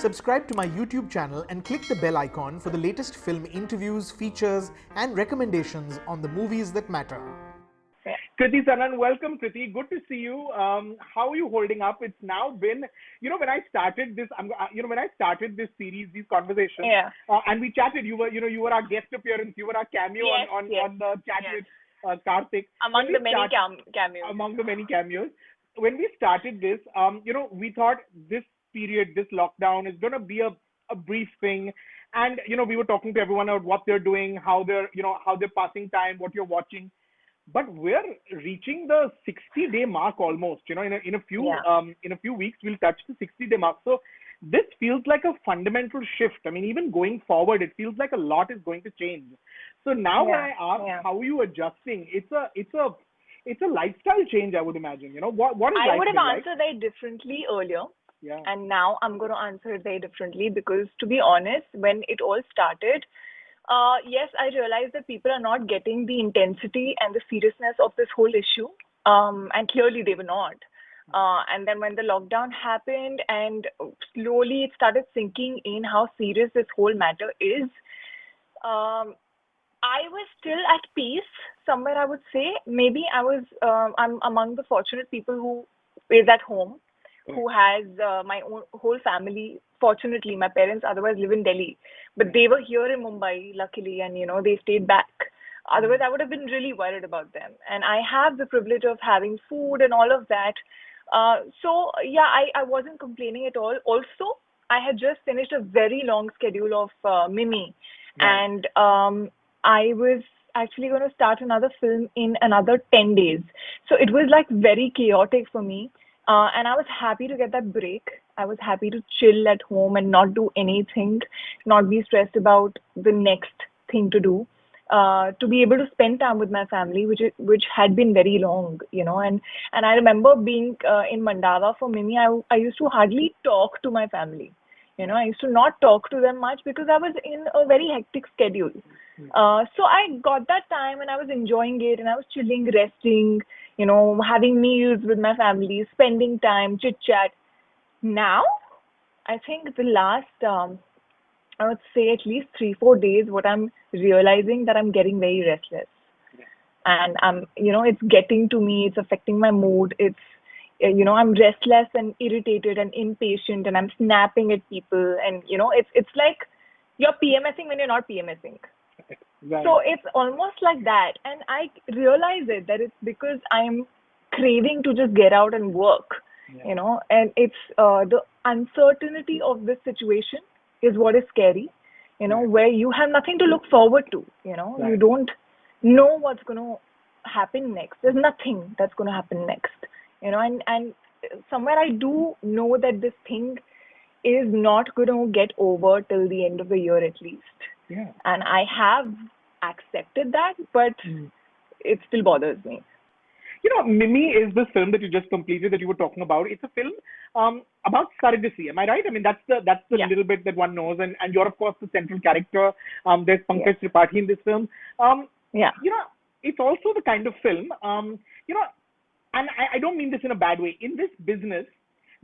Subscribe to my YouTube channel and click the bell icon for the latest film interviews, features, and recommendations on the movies that matter. Kriti Sanon, welcome, Kriti. Good to see you. How are you holding up? It's now been, when I started this, when I started this series, these conversations, and we chatted. You were our guest appearance. You were our cameo on the chat with Karthik. Among the many cameos. Among the many cameos. When we started this, we thought this period, this lockdown, is going to be a brief thing. And we were talking to everyone about what they're doing, how they're passing time, what you're watching. But we're reaching the 60-day mark almost. In a few weeks we'll touch the 60-day mark. So this feels like a fundamental shift. I mean, even going forward, it feels like a lot is going to change. So now when I ask how are you adjusting, it's a lifestyle change, I would imagine. What is I life would have like? answered very differently earlier. Yeah. And now I'm going to answer it very differently because, to be honest, when it all started, yes, I realized that people are not getting the intensity and the seriousness of this whole issue. And clearly they were not. And then when the lockdown happened and slowly it started sinking in how serious this whole matter is, I was still at peace somewhere, I would say. Maybe I'm among the fortunate people who is at home, who has my own whole family. Fortunately, my parents otherwise live in Delhi, but they were here in Mumbai, luckily, and they stayed back. Otherwise, I would have been really worried about them. And I have the privilege of having food and all of that. So I wasn't complaining at all. Also, I had just finished a very long schedule of Mimi, and I was actually going to start another film in another 10 days. So it was like very chaotic for me. And I was happy to get that break. I was happy to chill at home and not do anything, not be stressed about the next thing to do. To be able to spend time with my family, which had been very long, and I remember being in Mandava for Mimi. I used to hardly talk to my family. I used to not talk to them much because I was in a very hectic schedule. So I got that time and I was enjoying it and I was chilling, resting, having meals with my family, spending time, chit chat. Now, I think the last, I would say at least 3-4 days, what I'm realizing that I'm getting very restless. And it's getting to me, it's affecting my mood. It's, I'm restless and irritated and impatient and I'm snapping at people. And, it's like you're PMSing when you're not PMSing. Right. So it's almost like that. And I realize that it's because I'm craving to just get out and work, and it's the uncertainty of this situation is what is scary, where you have nothing to look forward to, you don't know what's going to happen next. There's nothing that's going to happen next, and somewhere I do know that this thing is not going to get over till the end of the year at least. Yeah. And I have accepted that, but it still bothers me. Mimi is the film that you just completed that you were talking about. It's a film about surrogacy. Am I right? I mean, that's the little bit that one knows. And you're, of course, the central character. There's Pankaj Tripathi in this film. It's also the kind of film, and I don't mean this in a bad way. In this business,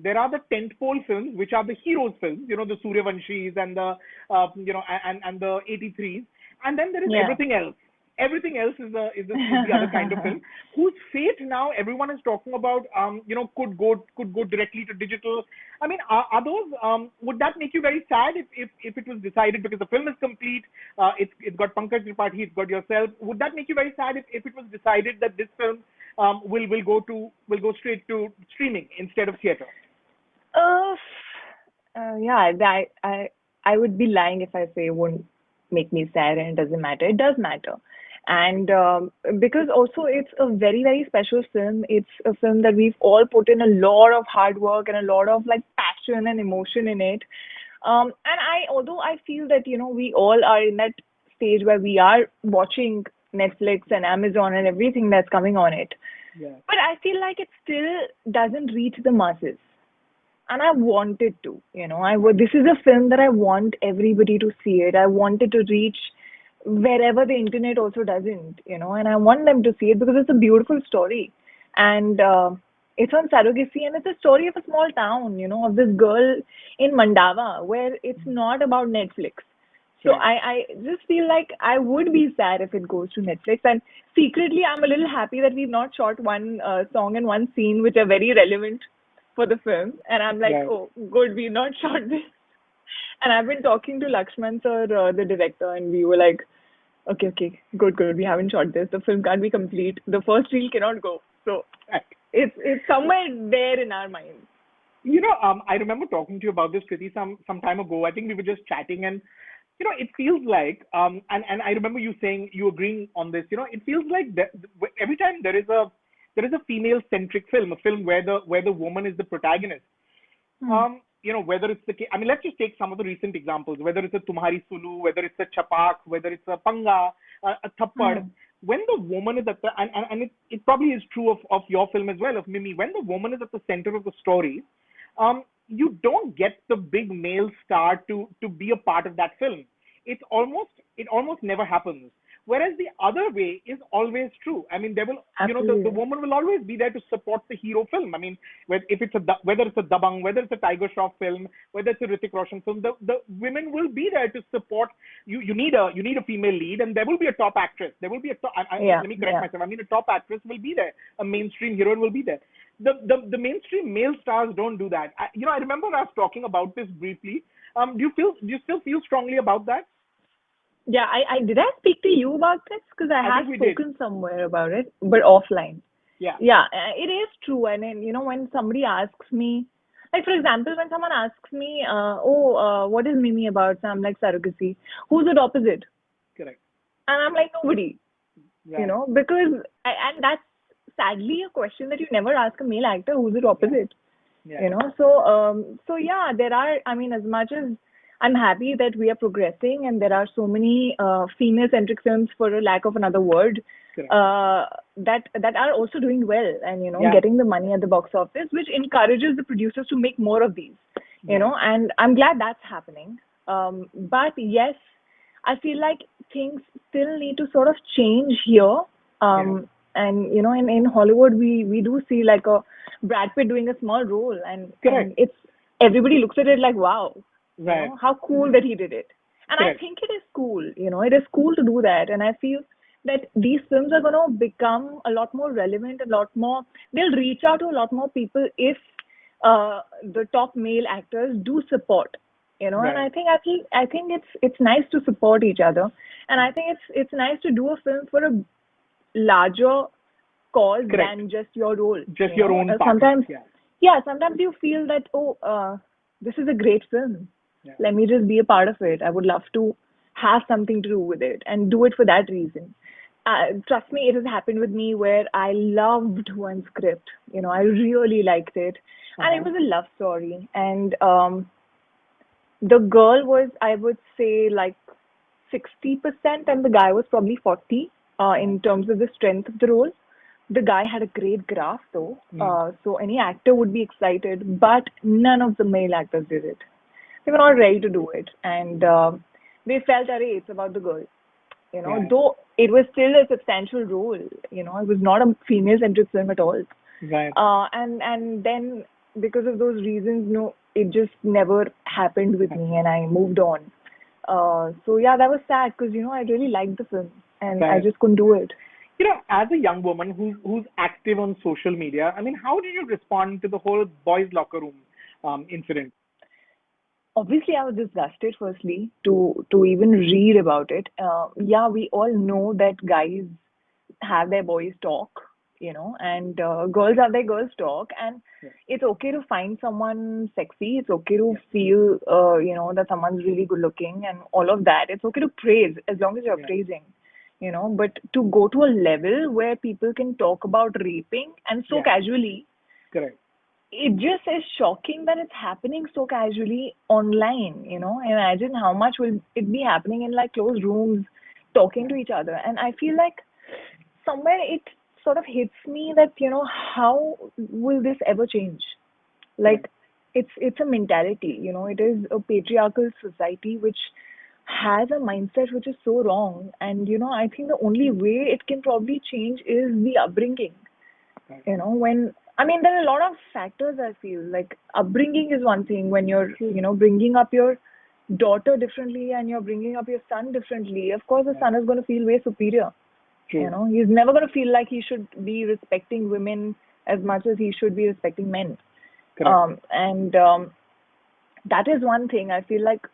there are the tentpole films, which are the heroes films, the Suryavanshis and the, and the 83s. And then there is everything else. Everything else is the other kind of film whose fate now everyone is talking about. Could go directly to digital. I mean, are those? Would that make you very sad if it was decided, because the film is complete? It's got Pankaj Tripathi, it's got yourself. Would that make you very sad if it was decided that this film will go straight to streaming instead of theater? I would be lying if I say it wouldn't make me sad and it doesn't matter. It does matter. And because also it's a very, very special film. It's a film that we've all put in a lot of hard work and a lot of passion and emotion in it. And although I feel that, we all are in that stage where we are watching Netflix and Amazon and everything that's coming on it. Yeah. But I feel like it still doesn't reach the masses. And I want it to, this is a film that I want everybody to see it. I want it to reach wherever the internet also doesn't, and I want them to see it because it's a beautiful story. And It's on surrogacy, and it's a story of a small town, of this girl in Mandava, where it's not about Netflix. So Correct. I just feel like I would be sad if it goes to Netflix. And secretly, I'm a little happy that we've not shot one song and one scene which are very relevant for the film. And I'm like, Right. oh, good, we've not shot this. And I've been talking to Lakshman sir, the director, and we were like, okay, good. We haven't shot this. The film can't be complete. The first reel cannot go. So Right. it's somewhere there in our minds. I remember talking to you about this, Kriti, some time ago. I think we were just chatting, and it feels like, and I remember you saying, you agreeing on this. It feels like that every time there is a female centric film, a film where the woman is the protagonist. Hmm. Whether it's the case, I mean, let's just take some of the recent examples, whether it's a Tumhari Sulu, whether it's a Chapak, whether it's a Panga, a Thappad. Hmm. When the woman is at the, and it probably is true of your film as well, of Mimi, when the woman is at the center of the story, you don't get the big male star to be a part of that film. It almost never happens. Whereas the other way is always true. I mean, there will, the Absolutely. woman will always be there to support the hero film. I mean, whether it's a Dabang, whether it's a Tiger Shroff film, whether it's a Hrithik Roshan film, the women will be there to support you. You need a female lead, and there will be a top actress. There will be a top. Yeah, Let me correct yeah. myself. I mean, a top actress will be there. A mainstream heroine will be there. The mainstream male stars don't do that. I remember us talking about this briefly. Do you still feel strongly about that? Yeah, I did I speak to you about this? Because I I have think we did. spoken somewhere about it, but offline. Yeah. Yeah, it is true. And then, when somebody asks me, like, for example, when someone asks me, what is Mimi about? So I'm like, surrogacy. Who's it opposite? Correct. And I'm like, nobody, Right. because, and that's sadly a question that you never ask a male actor, who's it Yeah. opposite? Yeah. So yeah, there are, I mean, as much as I'm happy that we are progressing and there are so many female centric films, for a lack of another word, Correct. that are also doing well, and Yeah. getting the money at the box office, which encourages the producers to make more of these. Right. And I'm glad that's happening. But yes, I feel like things still need to sort of change here. Yeah. And in Hollywood, we do see like a Brad Pitt doing a small role, and Correct. it's everybody looks at it like, wow, Right. how cool that he did it. And I Correct. think it is cool, it is cool to do that. And I feel that these films are going to become a lot more relevant, a lot more, they'll reach out to a lot more people if the top male actors do support. And Right. I think it's nice to support each other, and I think it's nice to do a film for a larger cause Correct. than just your role. Just your own partner. Sometimes, Yeah. yeah, sometimes you feel that, this is a great film. Yeah. Let me just be a part of it. I would love to have something to do with it and do it for that reason. Trust me, it has happened with me where I loved one script. I really liked it, and it Uh-huh. was a love story. And the girl was, I would say, like 60%, and the guy was probably 40 in terms of the strength of the role. The guy had a great graph, though, Mm. so any actor would be excited, but none of the male actors did it. They were not ready to do it, and they felt, array, it's about the girl. Right. Though it was still a substantial role. It was not a female-centric film at all. Right. And then because of those reasons, no, it just never happened with me, and I moved on. So yeah, that was sad because I really liked the film, and I Right. just couldn't do it. As a young woman who's active on social media, I mean, how did you respond to the whole Boys Locker Room incident? Obviously, I was disgusted. Firstly, to even read about it. Yeah, we all know that guys have their boys talk, and girls have their girls talk, and Yeah. it's okay to find someone sexy. It's okay to Yeah. feel, that someone's really good looking and all of that. It's okay to praise as long as you're Yeah. praising. But to go to a level where people can talk about raping and so Yeah. casually, Correct. it just is shocking that it's happening so casually online. Imagine how much will it be happening in like closed rooms, talking Yeah. to each other. And I feel like somewhere it sort of hits me that, how will this ever change? Correct. Like, it's a mentality. It is a patriarchal society which has a mindset which is so wrong. And I think the only way it can probably change is the upbringing. Right. When I mean, there are a lot of factors I feel. Like upbringing is one thing when you're, bringing up your daughter differently and you're bringing up your son differently. Of course, the son is going to feel way superior. True. He's never going to feel like he should be respecting women as much as he should be respecting men. Correct. And that is one thing I feel like,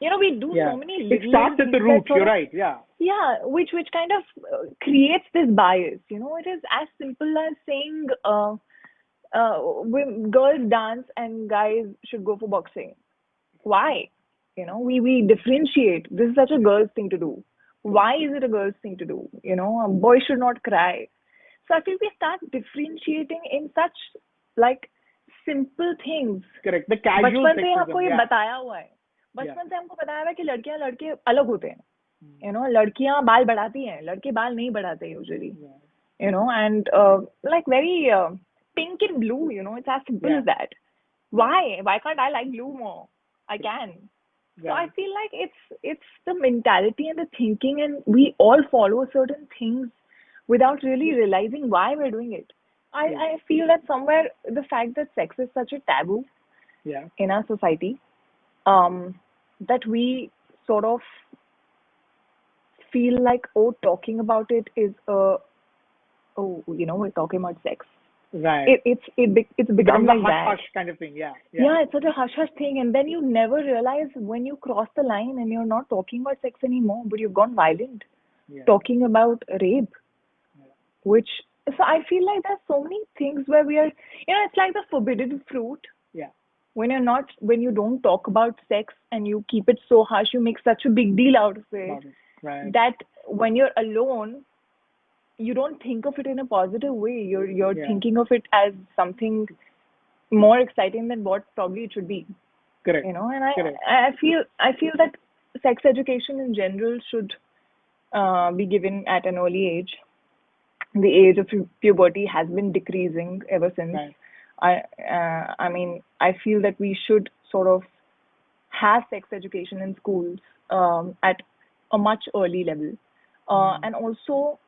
we do so many It little starts at things the that root. sort You're of, right. Yeah. yeah, which kind of creates this bias. It is as simple as saying girls dance and guys should go for boxing. Why? We differentiate. This is such a girl's thing to do. Why is it a girl's thing to do? A boy should not cry. So I feel we start differentiating in such like simple things. Correct. The casual बचपन से sexism. आपको ये Yeah. बताया हुआ है. बचपन से हमको बताया हुआ है कि लड़कियां लड़के अलग होते हैं. लड़कियां बाल बढ़ाती हैं, लड़के बाल नहीं बढ़ाते usually. And like very pink and blue. It's as simple as that. Why can't I like blue more? I can. So I feel like it's the mentality and the thinking, and we all follow certain things without really realizing why we're doing it. I feel that somewhere the fact that sex is such a taboo in our society, that we sort of feel like, talking about it is we're talking about sex. Right. It's become like that. Hush kind of thing. Yeah. It's such a hush thing, and then you never realize when you cross the line and you're not talking about sex anymore, but you've gone violent, talking about rape, which. So I feel like there's so many things where we are, it's like the forbidden fruit. Yeah. When you don't talk about sex and you keep it so hush, you make such a big deal out of it. Right. That when you're alone, you don't think of it in a positive way. You're thinking of it as something more exciting than what probably it should be. Correct. And I feel that sex education in general should be given at an early age. The age of puberty has been decreasing ever since. Right. I mean, I feel that we should sort of have sex education in schools at a much early level, and also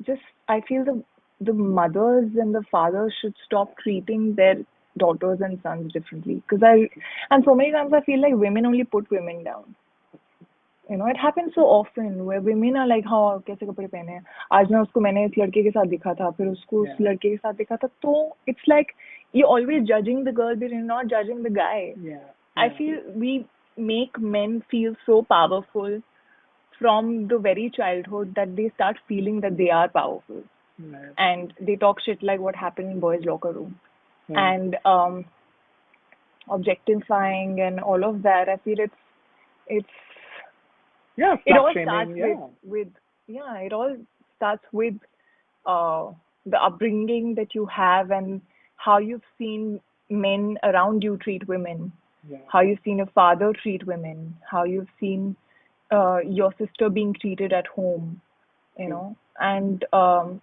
just I feel the mothers and the fathers should stop treating their daughters and sons differently. And so many times I feel like women only put women down. It happens so often where women are like, हाँ कैसे कपड़े पहने हैं, आज ना उसको मैंने इस लड़के के साथ देखा था, फिर उसको उस लड़के के साथ देखा था, तो it's like you're always judging the girl but you're not judging the guy. I feel we make men feel so powerful from the very childhood that they start feeling that they are powerful, and they talk shit like what happened in Bois Locker Room, and objectifying and all of that. I feel it's it all starts with it all starts with the upbringing that you have and how you've seen men around you treat women, how you've seen a father treat women, how you've seen your sister being treated at home, and about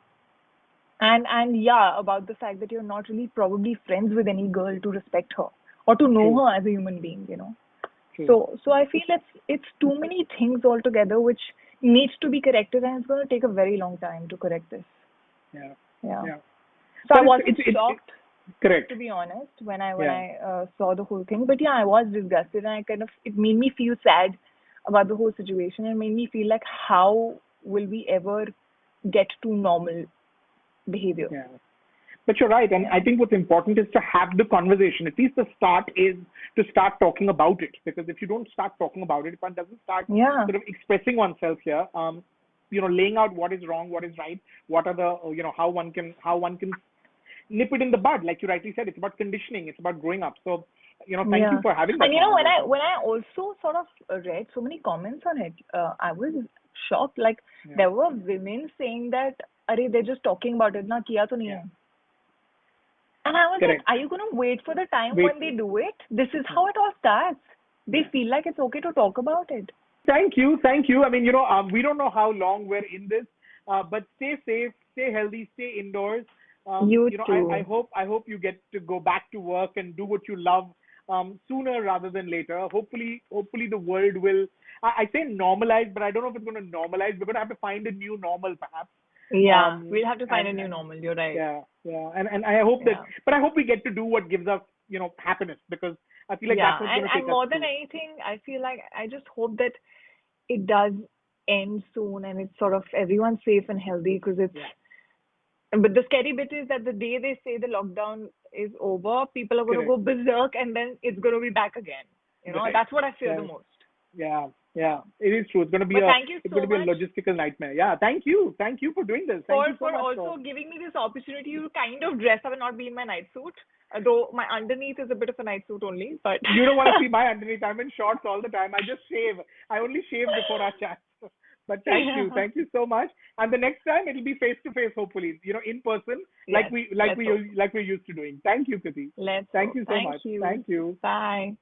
the fact that you're not really probably friends with any girl to respect her or to know her as a human being, So I feel it's too many things altogether which needs to be corrected, and it's going to take a very long time to correct this. So I wasn't shocked, correct, to be honest, when I saw the whole thing. But I was disgusted, and it made me feel sad about the whole situation, and made me feel like how will we ever get to normal behavior? But you're right, and I think what's important is to have the conversation. At least the start is to start talking about it, because if you don't start talking about it, if one doesn't start sort of expressing oneself here, laying out what is wrong, what is right, what are the how one can nip it in the bud, like you rightly said. It's about conditioning, it's about growing up. So thank you for having that. And when I also sort of read so many comments on it, I was shocked. Like there were women saying that, "Arey, they're just talking about it, na kiya to nahi hai." And I was like, are you going to wait for the time when they do it? This is how it all starts. They feel like it's okay to talk about it. Thank you. I mean, we don't know how long we're in this, but stay safe, stay healthy, stay indoors. You too. I hope you get to go back to work and do what you love sooner rather than later. Hopefully the world will, I say normalize, but I don't know if it's going to normalize. We're going to have to find a new normal perhaps. Yeah, we'll have to find a and new normal. You're right. yeah, and I hope that, Yeah. but I hope we get to do what gives us, happiness, because I feel like Yeah, that's what's going to take and us more than through. anything, I feel like I just hope that it does end soon and it's sort of everyone's safe and healthy, because it's. Yeah. But the scary bit is that the day they say the lockdown is over, people are going to go berserk and then it's going to be back again. Right. That's what I fear the Right. most. Yeah, it is true. It's going to be But thank you it's so going to be a much logistical nightmare. Yeah, thank you for doing this. Thank you so for much also giving me this opportunity to kind of dress up and not be in my night suit. Though my underneath is a bit of a night suit only, but You don't want to see my underneath. I'm in shorts all the time. I just shave. I only shave before our chat. But thank you so much. And the next time it'll be face to face, hopefully, in person, Yes, like we're used to doing. Thank you, Kriti. let's Thank hope. you so Thank much. you. Thank you. Bye.